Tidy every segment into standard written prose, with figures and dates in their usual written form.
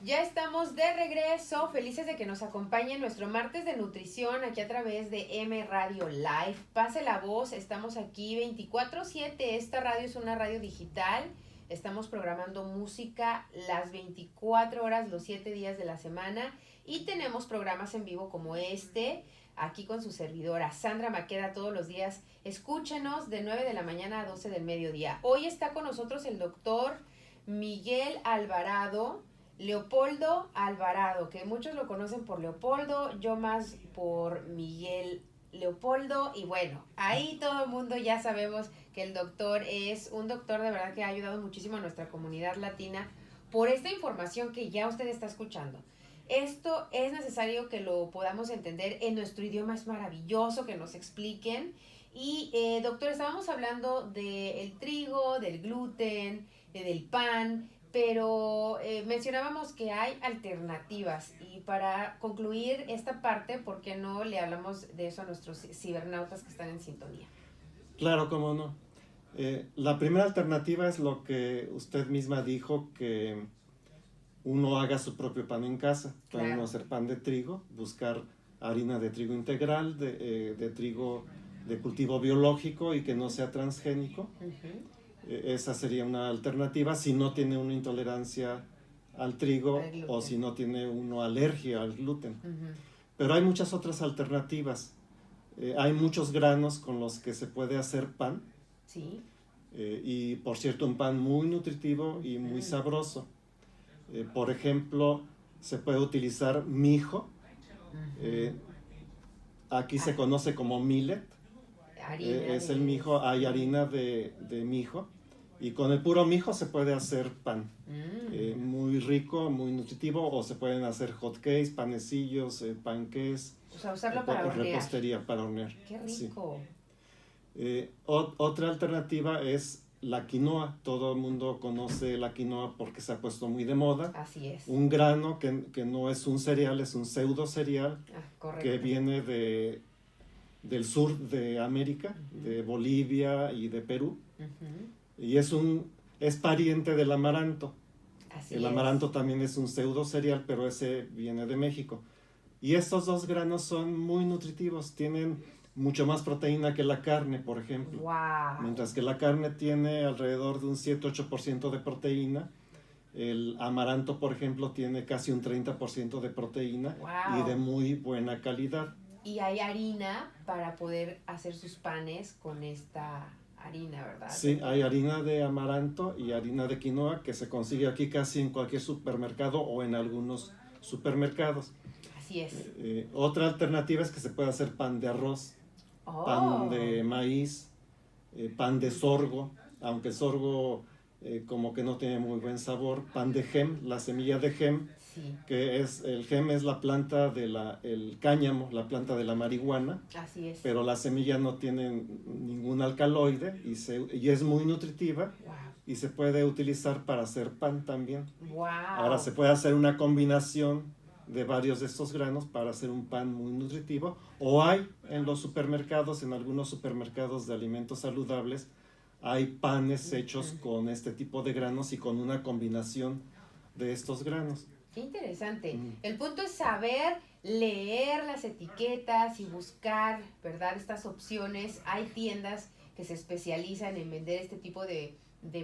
Ya estamos de regreso, felices de que nos acompañe nuestro martes de nutrición aquí a través de M Radio Live. Pase la voz, estamos aquí 24/7, esta radio es una radio digital, estamos programando música las 24 horas, los 7 días de la semana y tenemos programas en vivo como este, aquí con su servidora Sandra Maqueda todos los días. Escúchenos de 9 de la mañana a 12 del mediodía. Hoy está con nosotros el doctor Miguel Alvarado, Leopoldo Alvarado, que muchos lo conocen por Leopoldo, yo más por Miguel Leopoldo, y bueno, ahí todo el mundo ya sabemos que el doctor es un doctor de verdad que ha ayudado muchísimo a nuestra comunidad latina por esta información que ya usted está escuchando. Esto es necesario que lo podamos entender en nuestro idioma, es maravilloso que nos expliquen. Y doctor, estábamos hablando del trigo, del gluten, del pan, pero mencionábamos que hay alternativas y para concluir esta parte, ¿por qué no le hablamos de eso a nuestros cibernautas que están en sintonía? Claro, cómo no. La primera alternativa es lo que usted misma dijo, que uno haga su propio pan en casa. Puede Claro. uno hacer pan de trigo, buscar harina de trigo integral, de trigo de cultivo biológico y que no sea transgénico. Esa sería una alternativa si no tiene una intolerancia al trigo o si no tiene uno alergia al gluten. Pero hay muchas otras alternativas. Hay muchos granos con los que se puede hacer pan. Sí. Y por cierto, un pan muy nutritivo y muy sabroso. Por ejemplo, se puede utilizar mijo. Aquí se conoce como millet. Es el mijo, hay harina de mijo. Y con el puro mijo se puede hacer pan. Muy rico, muy nutritivo. O se pueden hacer hot cakes, panecillos, panqués. O sea, usarlo para hornear. Repostería para hornear. ¡Qué rico! Sí. Otra alternativa es la quinoa. Todo el mundo conoce la quinoa porque se ha puesto muy de moda. Así es. Un grano que no es un cereal, es un pseudo cereal. Correcto. Que viene del sur de América, de Bolivia y de Perú. Y es pariente del amaranto. Así el amaranto también es un pseudo cereal, pero ese viene de México. Y estos dos granos son muy nutritivos, tienen mucho más proteína que la carne, por ejemplo. Wow. Mientras que la carne tiene alrededor de un 7-8% de proteína, el amaranto, por ejemplo, tiene casi un 30% de proteína. Wow. Y de muy buena calidad. Y hay harina para poder hacer sus panes con esta harina, ¿verdad? Sí, hay harina de amaranto y harina de quinoa que se consigue aquí casi en cualquier supermercado o en algunos supermercados. Así es. Otra alternativa es que se puede hacer pan de arroz, pan de maíz, pan de sorgo, aunque el sorgo como que no tiene muy buen sabor, pan de gem, la semilla de gem, sí. Que es, el gem es la planta el cáñamo, la planta de la marihuana. Así es. Pero la semilla no tiene ningún alcaloide y es muy nutritiva. Wow. Y se puede utilizar para hacer pan también. Wow. Ahora se puede hacer una combinación de varios de estos granos para hacer un pan muy nutritivo. O hay en los supermercados, en algunos supermercados de alimentos saludables, hay panes hechos con este tipo de granos y con una combinación de estos granos. Qué interesante. El punto es saber leer las etiquetas y buscar, ¿verdad?, estas opciones. Hay tiendas que se especializan en vender este tipo de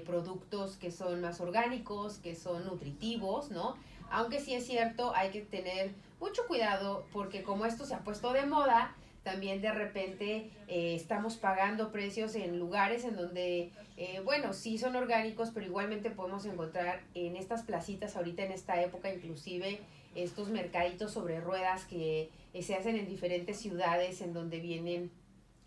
productos que son más orgánicos, que son nutritivos, ¿no? Aunque sí es cierto, hay que tener mucho cuidado porque como esto se ha puesto de moda, también de repente estamos pagando precios en lugares en donde, bueno, sí son orgánicos, pero igualmente podemos encontrar en estas placitas ahorita en esta época, inclusive estos mercaditos sobre ruedas que se hacen en diferentes ciudades en donde vienen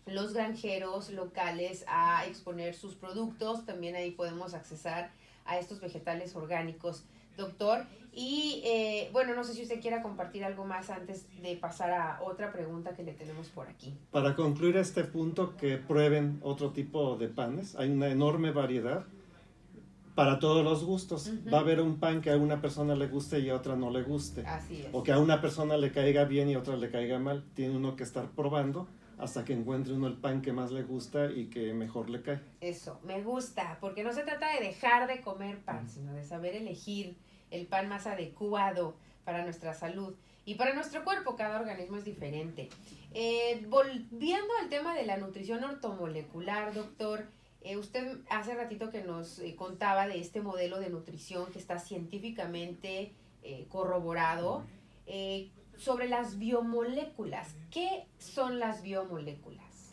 los granjeros locales a exponer sus productos. También ahí podemos accesar a estos vegetales orgánicos, doctor. Y bueno, no sé si usted quiera compartir algo más antes de pasar a otra pregunta que le tenemos por aquí. Para concluir este punto, que prueben otro tipo de panes. Hay una enorme variedad para todos los gustos. Va a haber un pan que a una persona le guste y a otra no le guste. Así es. O que a una persona le caiga bien y a otra le caiga mal. Tiene uno que estar probando hasta que encuentre uno el pan que más le gusta y que mejor le cae. Eso, me gusta, porque no se trata de dejar de comer pan, sino de saber elegir el pan más adecuado para nuestra salud y para nuestro cuerpo. Cada organismo es diferente. Volviendo al tema de la nutrición ortomolecular, doctor, usted hace ratito que nos contaba de este modelo de nutrición que está científicamente corroborado. Sobre las biomoléculas. ¿Qué son las biomoléculas?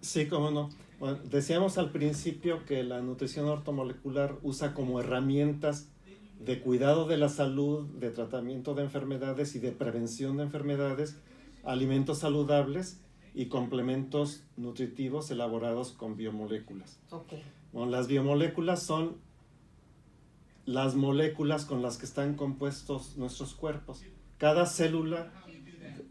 Sí, cómo no. Bueno, decíamos al principio que la nutrición ortomolecular usa como herramientas de cuidado de la salud, de tratamiento de enfermedades y de prevención de enfermedades, alimentos saludables y complementos nutritivos elaborados con biomoléculas. Okay. Bueno, las biomoléculas son las moléculas con las que están compuestos nuestros cuerpos. Cada célula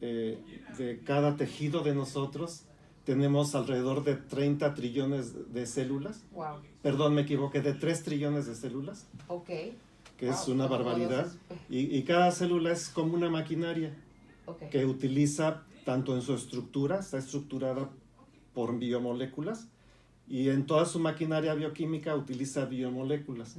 de cada tejido de nosotros, tenemos alrededor de 30 trillones de células. Wow. Perdón, me equivoqué, de 3 trillones de células. Ok. Que es una barbaridad. Y cada célula es como una maquinaria que utiliza tanto en su estructura, está estructurada por biomoléculas, y en toda su maquinaria bioquímica utiliza biomoléculas.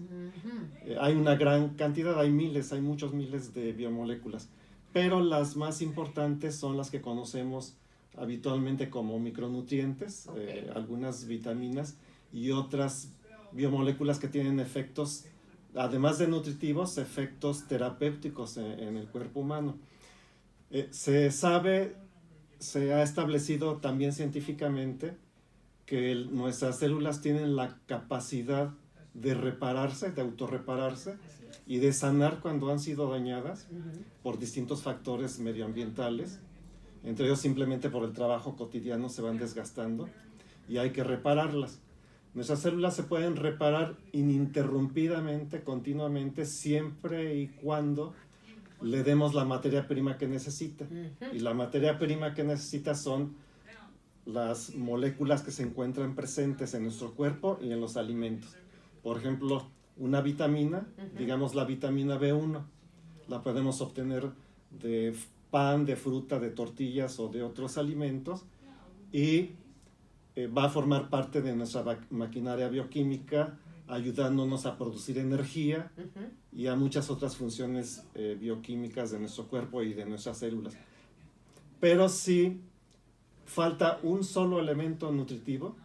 Hay una gran cantidad, hay muchos miles de biomoléculas, pero las más importantes son las que conocemos habitualmente como micronutrientes, algunas vitaminas y otras biomoléculas que tienen efectos, además de nutritivos, efectos terapéuticos en el cuerpo humano. Se ha establecido también científicamente que nuestras células tienen la capacidad de repararse, de autorrepararse y de sanar cuando han sido dañadas por distintos factores medioambientales. Entre ellos, simplemente por el trabajo cotidiano se van desgastando y hay que repararlas. Nuestras células se pueden reparar ininterrumpidamente, continuamente, siempre y cuando le demos la materia prima que necesita. Y la materia prima que necesita son las moléculas que se encuentran presentes en nuestro cuerpo y en los alimentos. Por ejemplo, una vitamina, digamos la vitamina B1, la podemos obtener de pan, de fruta, de tortillas o de otros alimentos, y va a formar parte de nuestra maquinaria bioquímica, ayudándonos a producir energía y a muchas otras funciones bioquímicas de nuestro cuerpo y de nuestras células. Pero si falta un solo elemento nutritivo,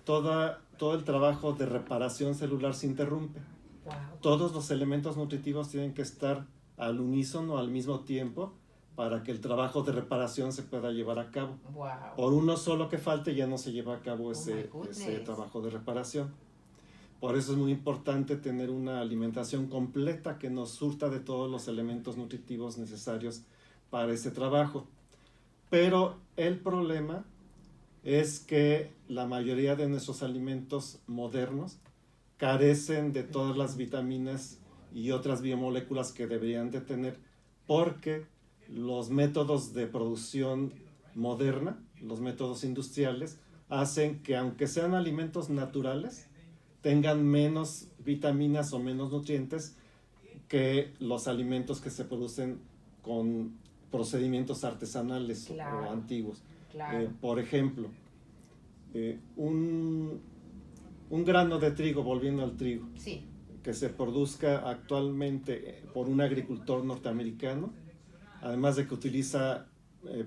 todo el trabajo de reparación celular se interrumpe. Wow. Todos los elementos nutritivos tienen que estar al unísono, al mismo tiempo, para que el trabajo de reparación se pueda llevar a cabo. Wow. Por uno solo que falte, ya no se lleva a cabo ese trabajo de reparación. Por eso es muy importante tener una alimentación completa que nos surta de todos los elementos nutritivos necesarios para ese trabajo. Pero el problema es que la mayoría de nuestros alimentos modernos carecen de todas las vitaminas y otras biomoléculas que deberían de tener, porque los métodos de producción moderna, los métodos industriales, hacen que, aunque sean alimentos naturales, tengan menos vitaminas o menos nutrientes que los alimentos que se producen con procedimientos artesanales o antiguos. Claro. Por ejemplo, un grano de trigo, volviendo al trigo, sí, que se produzca actualmente por un agricultor norteamericano, además de que utiliza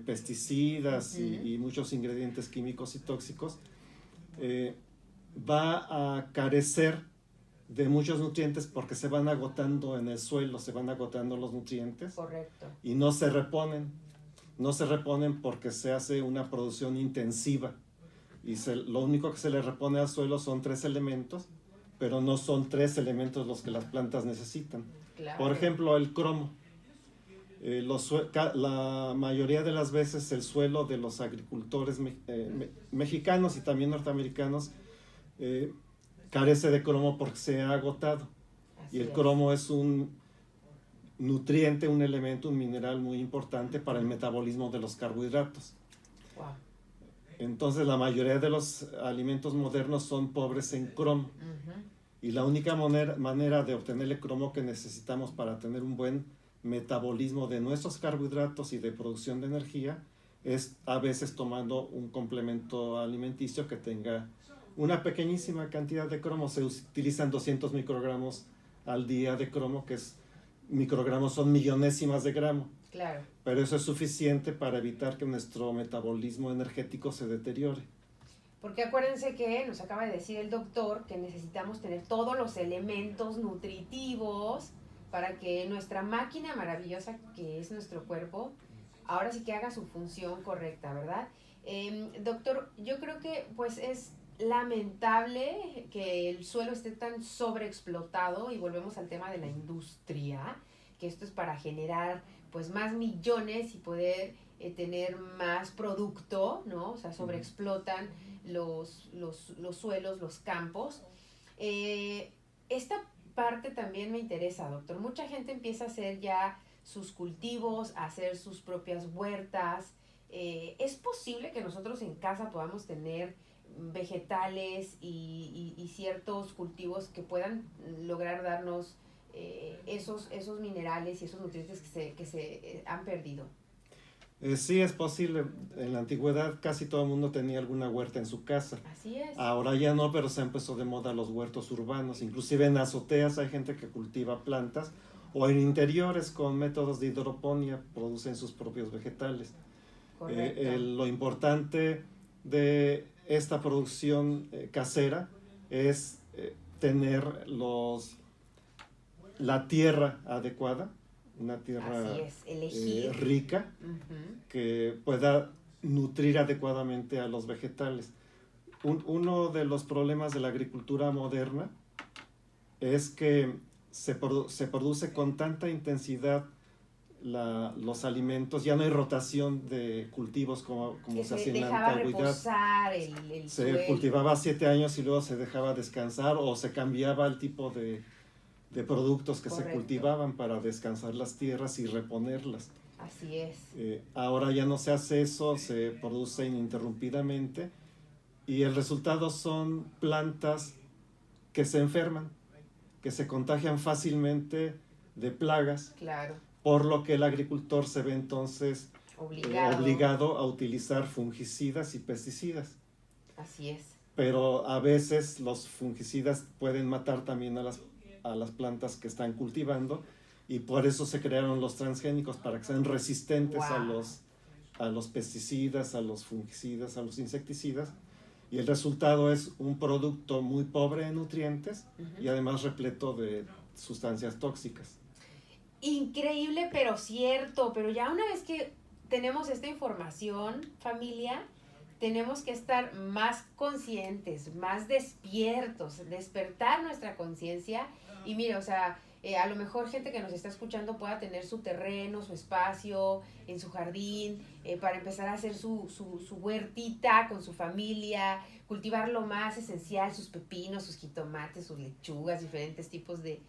pesticidas y muchos ingredientes químicos y tóxicos, va a carecer de muchos nutrientes porque se van agotando en el suelo, se van agotando los nutrientes. Correcto. Y no se reponen. No se reponen porque se hace una producción intensiva. Y lo único que se le repone al suelo son 3 elementos, pero no son 3 elementos los que las plantas necesitan. Claro. Por ejemplo, el cromo. La mayoría de las veces el suelo de los agricultores mexicanos y también norteamericanos carece de cromo porque se ha agotado. Así y el cromo es un nutriente, un elemento, un mineral muy importante para el metabolismo de los carbohidratos. Wow. Entonces la mayoría de los alimentos modernos son pobres en cromo. Y la única manera de obtener el cromo que necesitamos para tener un buen metabolismo de nuestros carbohidratos y de producción de energía es a veces tomando un complemento alimenticio que tenga una pequeñísima cantidad de cromo. Se utilizan 200 microgramos al día de cromo, que es microgramos son millonésimas de gramo. Claro. Pero eso es suficiente para evitar que nuestro metabolismo energético se deteriore. Porque acuérdense que nos acaba de decir el doctor que necesitamos tener todos los elementos nutritivos para que nuestra máquina maravillosa que es nuestro cuerpo, ahora sí que haga su función correcta, ¿verdad? Doctor, yo creo que pues es lamentable que el suelo esté tan sobreexplotado y volvemos al tema de la industria, que esto es para generar pues más millones y poder tener más producto, ¿no? O sea, sobreexplotan los suelos, los campos. Esta parte también me interesa, doctor. Mucha gente empieza a hacer ya sus cultivos, a hacer sus propias huertas. ¿Es posible que nosotros en casa podamos tener vegetales y ciertos cultivos que puedan lograr darnos esos minerales y esos nutrientes que se han perdido? Sí, es posible. En la antigüedad casi todo el mundo tenía alguna huerta en su casa. Así es. Ahora ya no, pero se han puesto de moda los huertos urbanos. Inclusive en azoteas hay gente que cultiva plantas o en interiores con métodos de hidroponía producen sus propios vegetales. Lo importante de esta producción casera es tener la tierra adecuada, una tierra rica, que pueda nutrir adecuadamente a los vegetales. Uno de los problemas de la agricultura moderna es que se produce con tanta intensidad los alimentos, ya no hay rotación de cultivos como se hacía en la antigüedad. Se cultivaba 7 años y luego se dejaba descansar o se cambiaba el tipo de productos que se cultivaban para descansar las tierras y reponerlas. Así es. Ahora ya no se hace eso, se produce ininterrumpidamente y el resultado son plantas que se enferman, que se contagian fácilmente de plagas. Claro. Por lo que el agricultor se ve entonces obligado a utilizar fungicidas y pesticidas. Así es. Pero a veces los fungicidas pueden matar también a las plantas que están cultivando y por eso se crearon los transgénicos, para que sean resistentes a los pesticidas, a los fungicidas, a los insecticidas. Y el resultado es un producto muy pobre en nutrientes y además repleto de sustancias tóxicas. Increíble, pero cierto. Pero ya una vez que tenemos esta información, familia, tenemos que estar más conscientes, más despiertos, despertar nuestra conciencia. Y mira, o sea, a lo mejor gente que nos está escuchando pueda tener su terreno, su espacio, en su jardín, para empezar a hacer su huertita con su familia, cultivar lo más esencial, sus pepinos, sus jitomates, sus lechugas, diferentes tipos de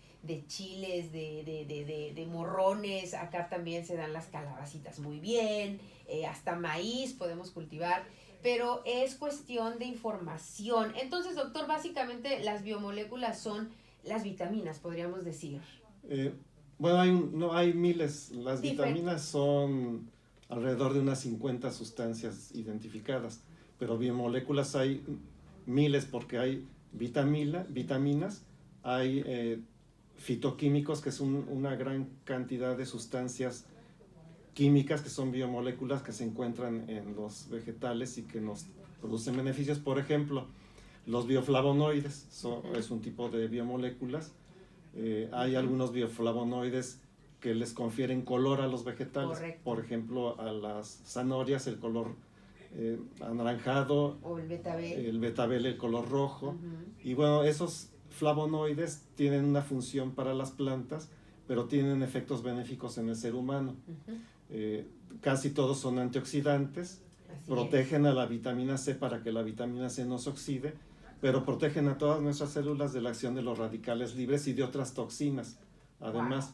chiles, de morrones. Acá también se dan las calabacitas muy bien, hasta maíz podemos cultivar, pero es cuestión de información. Entonces, doctor, básicamente las biomoléculas son las vitaminas, podríamos decir. Bueno, hay miles. Las vitaminas son alrededor de unas 50 sustancias identificadas, pero biomoléculas hay miles porque hay vitaminas, hay fitoquímicos, que es una gran cantidad de sustancias químicas que son biomoléculas que se encuentran en los vegetales y que nos producen beneficios. Por ejemplo, los bioflavonoides es un tipo de biomoléculas. Hay algunos bioflavonoides que les confieren color a los vegetales. Correcto. Por ejemplo, a las zanahorias el color anaranjado, o el betabel el color rojo. Y bueno, esos flavonoides tienen una función para las plantas, pero tienen efectos benéficos en el ser humano. Casi todos son antioxidantes, protegen a la vitamina C para que la vitamina C no se oxide, pero protegen a todas nuestras células de la acción de los radicales libres y de otras toxinas. Además,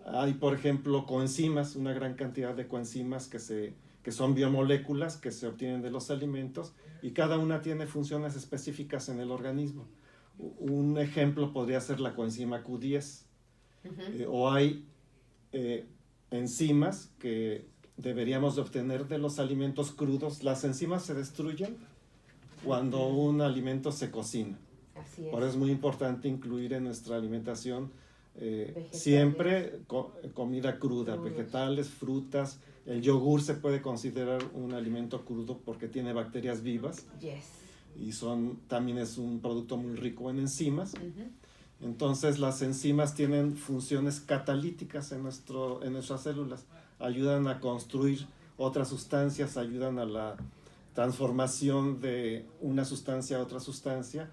hay, por ejemplo, coenzimas, una gran cantidad de coenzimas que son biomoléculas que se obtienen de los alimentos y cada una tiene funciones específicas en el organismo. Un ejemplo podría ser la coenzima Q10. O hay enzimas que deberíamos de obtener de los alimentos crudos. Las enzimas se destruyen cuando un alimento se cocina. Así es. Por eso es muy importante incluir en nuestra alimentación siempre comida cruda, vegetales, frutas. El yogur se puede considerar un alimento crudo porque tiene bacterias vivas. Y también es un producto muy rico en enzimas. Entonces las enzimas tienen funciones catalíticas en nuestras células. Ayudan a construir otras sustancias, ayudan a la transformación de una sustancia a otra sustancia.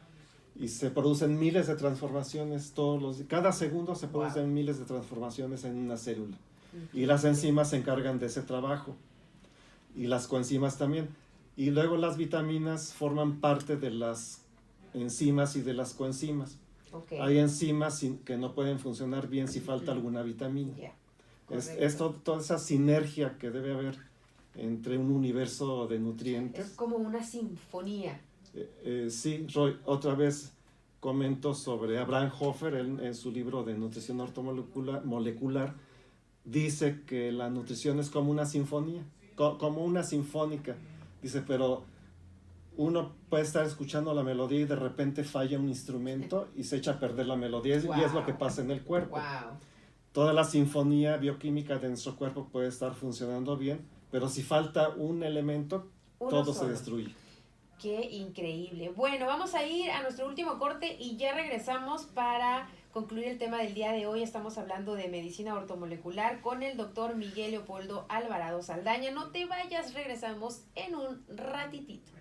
Y se producen miles de transformaciones cada segundo se producen miles de transformaciones en una célula. Y las enzimas se encargan de ese trabajo. Y las coenzimas también. Y luego las vitaminas forman parte de las enzimas y de las coenzimas. Hay enzimas que no pueden funcionar bien si falta alguna vitamina. Es toda esa sinergia que debe haber entre un universo de nutrientes. Es como una sinfonía. Sí, Roy, otra vez comento sobre Abraham Hoffer en su libro de nutrición ortomolecular, dice que la nutrición es como una sinfonía, como una sinfónica. Dice, pero uno puede estar escuchando la melodía y de repente falla un instrumento y se echa a perder la melodía, y es lo que pasa en el cuerpo. Toda la sinfonía bioquímica de nuestro cuerpo puede estar funcionando bien, pero si falta un elemento, todo se destruye. Qué increíble. Bueno, vamos a ir a nuestro último corte y ya regresamos para concluir el tema del día de hoy. Estamos hablando de medicina ortomolecular con el doctor Miguel Leopoldo Alvarado Saldaña. No te vayas, regresamos en un ratitito.